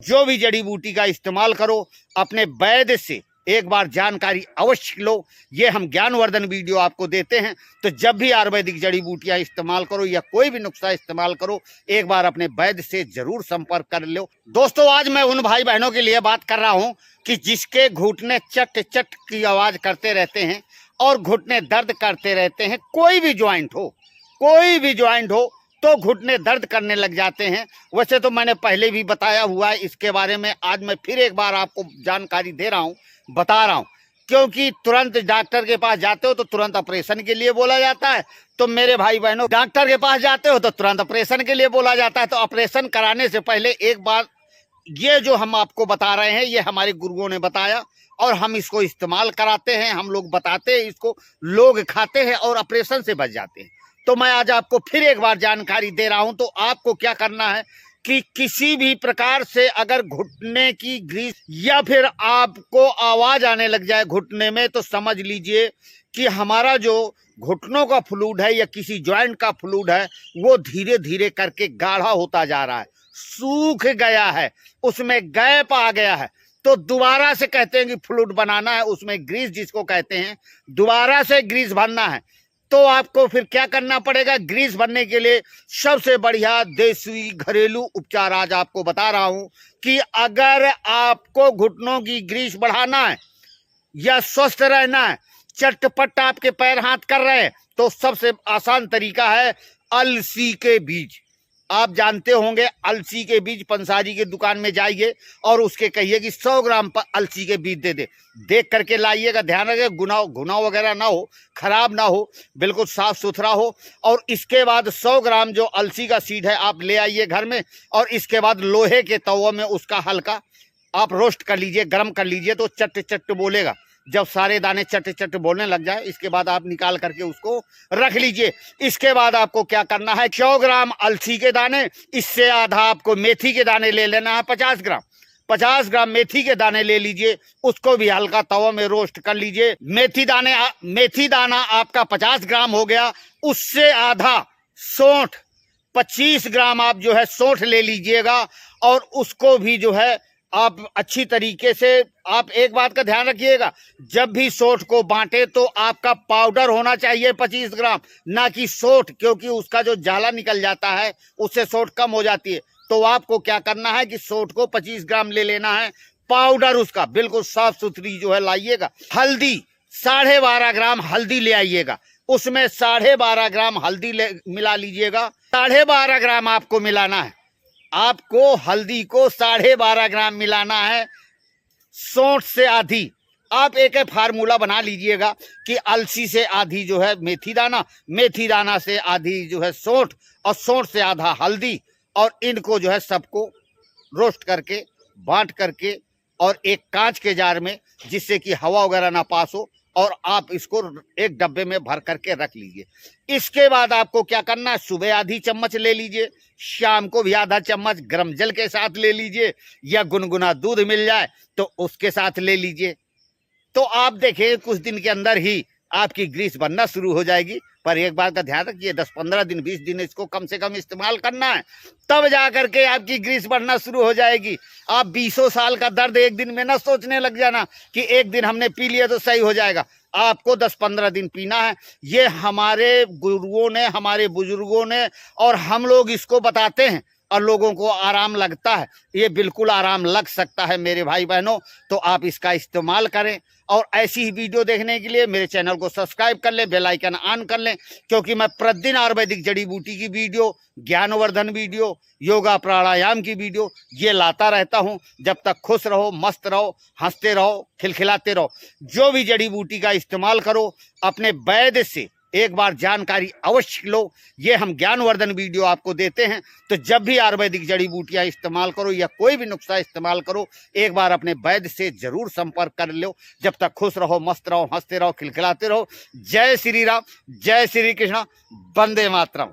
जो भी जड़ी बूटी का इस्तेमाल करो अपने वैद्य से एक बार जानकारी अवश्य लो। ये हम ज्ञानवर्धन वीडियो आपको देते हैं, तो जब भी आयुर्वेदिक जड़ी बूटियां इस्तेमाल करो या कोई भी नुस्खा इस्तेमाल करो एक बार अपने वैद्य से जरूर संपर्क कर लो। दोस्तों, आज मैं उन भाई बहनों के लिए बात कर रहा हूं कि जिसके घुटने चट चट की आवाज करते रहते हैं और घुटने दर्द करते रहते हैं, कोई भी ज्वाइंट हो तो घुटने दर्द करने लग जाते हैं। वैसे तो मैंने पहले भी बताया हुआ है इसके बारे में, आज मैं फिर एक बार आपको जानकारी दे रहा हूं, बता रहा हूं, क्योंकि तुरंत डॉक्टर के पास जाते हो तो तुरंत ऑपरेशन के लिए बोला जाता है। तो मेरे भाई बहनों, डॉक्टर के पास जाते हो तो तुरंत ऑपरेशन के लिए बोला जाता है। तो ऑपरेशन कराने से पहले एक बार ये जो हम आपको बता रहे हैं ये हमारे गुरुओं ने बताया और हम इसको इस्तेमाल कराते हैं, हम लोग बताते हैं इसको, लोग खाते हैं और ऑपरेशन से बच जाते हैं। तो मैं आज आपको फिर एक बार जानकारी दे रहा हूं। तो आपको क्या करना है कि किसी भी प्रकार से अगर घुटने की ग्रीस या फिर आपको आवाज आने लग जाए घुटने में, तो समझ लीजिए कि हमारा जो घुटनों का फ्लूइड है या किसी जॉइंट का फ्लूइड है वो धीरे धीरे करके गाढ़ा होता जा रहा है, सूख गया है, उसमें गैप आ गया है। तो दोबारा से कहते हैं कि फ्लूइड बनाना है, उसमें ग्रीस जिसको कहते हैं, दोबारा से ग्रीस भरना है। तो आपको फिर क्या करना पड़ेगा? ग्रीस भरने के लिए सबसे बढ़िया देसी घरेलू उपचार आज आपको बता रहा हूं कि अगर आपको घुटनों की ग्रीस बढ़ाना है या स्वस्थ रहना है, चटपट आपके पैर हाथ कर रहे हैं, तो सबसे आसान तरीका है अलसी के बीज। आप जानते होंगे अलसी के बीज, पंसारी की दुकान में जाइए और उसके कहिए कि 100 ग्राम पर अलसी के बीज दे दे। देख करके लाइएगा, ध्यान रखिए गुना वगैरह ना हो, खराब ना हो, बिल्कुल साफ सुथरा हो। और इसके बाद 100 ग्राम जो अलसी का सीड है आप ले आइए घर में, और इसके बाद लोहे के तवे में उसका हल्का आप रोस्ट कर लीजिए, गर्म कर लीजिए, तो चट चट बोलेगा। जब सारे दाने चट चट बोलने लग जाए इसके बाद आप निकाल करके उसको रख लीजिए। इसके बाद आपको क्या करना है, 100 ग्राम अलसी के दाने, इससे आधा आपको मेथी के दाने ले लेना है, 50 ग्राम मेथी के दाने ले लीजिए, उसको भी हल्का तवा में रोस्ट कर लीजिए। मेथी दाना आपका 50 ग्राम हो गया, उससे आधा सौंठ 25 ग्राम आप जो है सौंठ ले लीजिएगा और उसको भी जो है आप अच्छी तरीके से, आप एक बात का ध्यान रखिएगा, जब भी सौंठ को बांटे तो आपका पाउडर होना चाहिए 25 ग्राम, ना कि सौंठ, क्योंकि उसका जो जाला निकल जाता है उससे सौंठ कम हो जाती है। तो आपको क्या करना है कि सौंठ को 25 ग्राम ले लेना है, पाउडर उसका बिल्कुल साफ सुथरी जो है लाइएगा। हल्दी 12.5 ग्राम हल्दी ले आइएगा, उसमें 12.5 ग्राम हल्दी मिला लीजिएगा। 12.5 ग्राम आपको मिलाना है, आपको हल्दी को 12.5 ग्राम मिलाना है। सौंठ से आधी आप एक फार्मूला बना लीजिएगा कि अलसी से आधी जो है मेथी दाना से आधी जो है सौंठ, और सौंठ से आधा हल्दी, और इनको जो है सबको रोस्ट करके बांट करके और एक कांच के जार में, जिससे कि हवा वगैरह ना पास हो, और आप इसको एक डब्बे में भर करके रख लीजिए। इसके बाद आपको क्या करना है, सुबह आधी चम्मच ले लीजिए, शाम को भी आधा चम्मच गर्म जल के साथ ले लीजिए, या गुनगुना दूध मिल जाए तो उसके साथ ले लीजिए। तो आप देखें कुछ दिन के अंदर ही आपकी ग्रीस बनना शुरू हो जाएगी। पर एक बात का ध्यान रखिए, 10-15 दिन 20 दिन इसको कम से कम इस्तेमाल करना है, तब जा करके आपकी ग्रीस बढ़ना शुरू हो जाएगी। आप 20 साल का दर्द एक दिन में ना सोचने लग जाना कि एक दिन हमने पी लिया तो सही हो जाएगा। आपको 10-15 दिन पीना है। ये हमारे गुरुओं ने, हमारे बुजुर्गों ने, और हम लोग इसको बताते हैं और लोगों को आराम लगता है। ये बिल्कुल आराम लग सकता है मेरे भाई बहनों, तो आप इसका इस्तेमाल करें। और ऐसी ही वीडियो देखने के लिए मेरे चैनल को सब्सक्राइब कर लें, बेल आइकन ऑन कर लें, क्योंकि मैं प्रतिदिन आयुर्वेदिक जड़ी बूटी की वीडियो, ज्ञानवर्धन वीडियो, योगा प्राणायाम की वीडियो ये लाता रहता हूं। जब तक खुश रहो, मस्त रहो, हंसते रहो, खिलखिलाते रहो। जो भी जड़ी बूटी का इस्तेमाल करो अपने वैद्य से एक बार जानकारी अवश्य लो। ये हम ज्ञानवर्धन वीडियो आपको देते हैं, तो जब भी आयुर्वेदिक जड़ी बूटियां इस्तेमाल करो या कोई भी नुस्खा इस्तेमाल करो एक बार अपने वैद्य से जरूर संपर्क कर लो। जब तक खुश रहो, मस्त रहो, हंसते रहो, खिलखिलाते रहो। जय श्री राम, जय श्री कृष्ण, वंदे मातरम।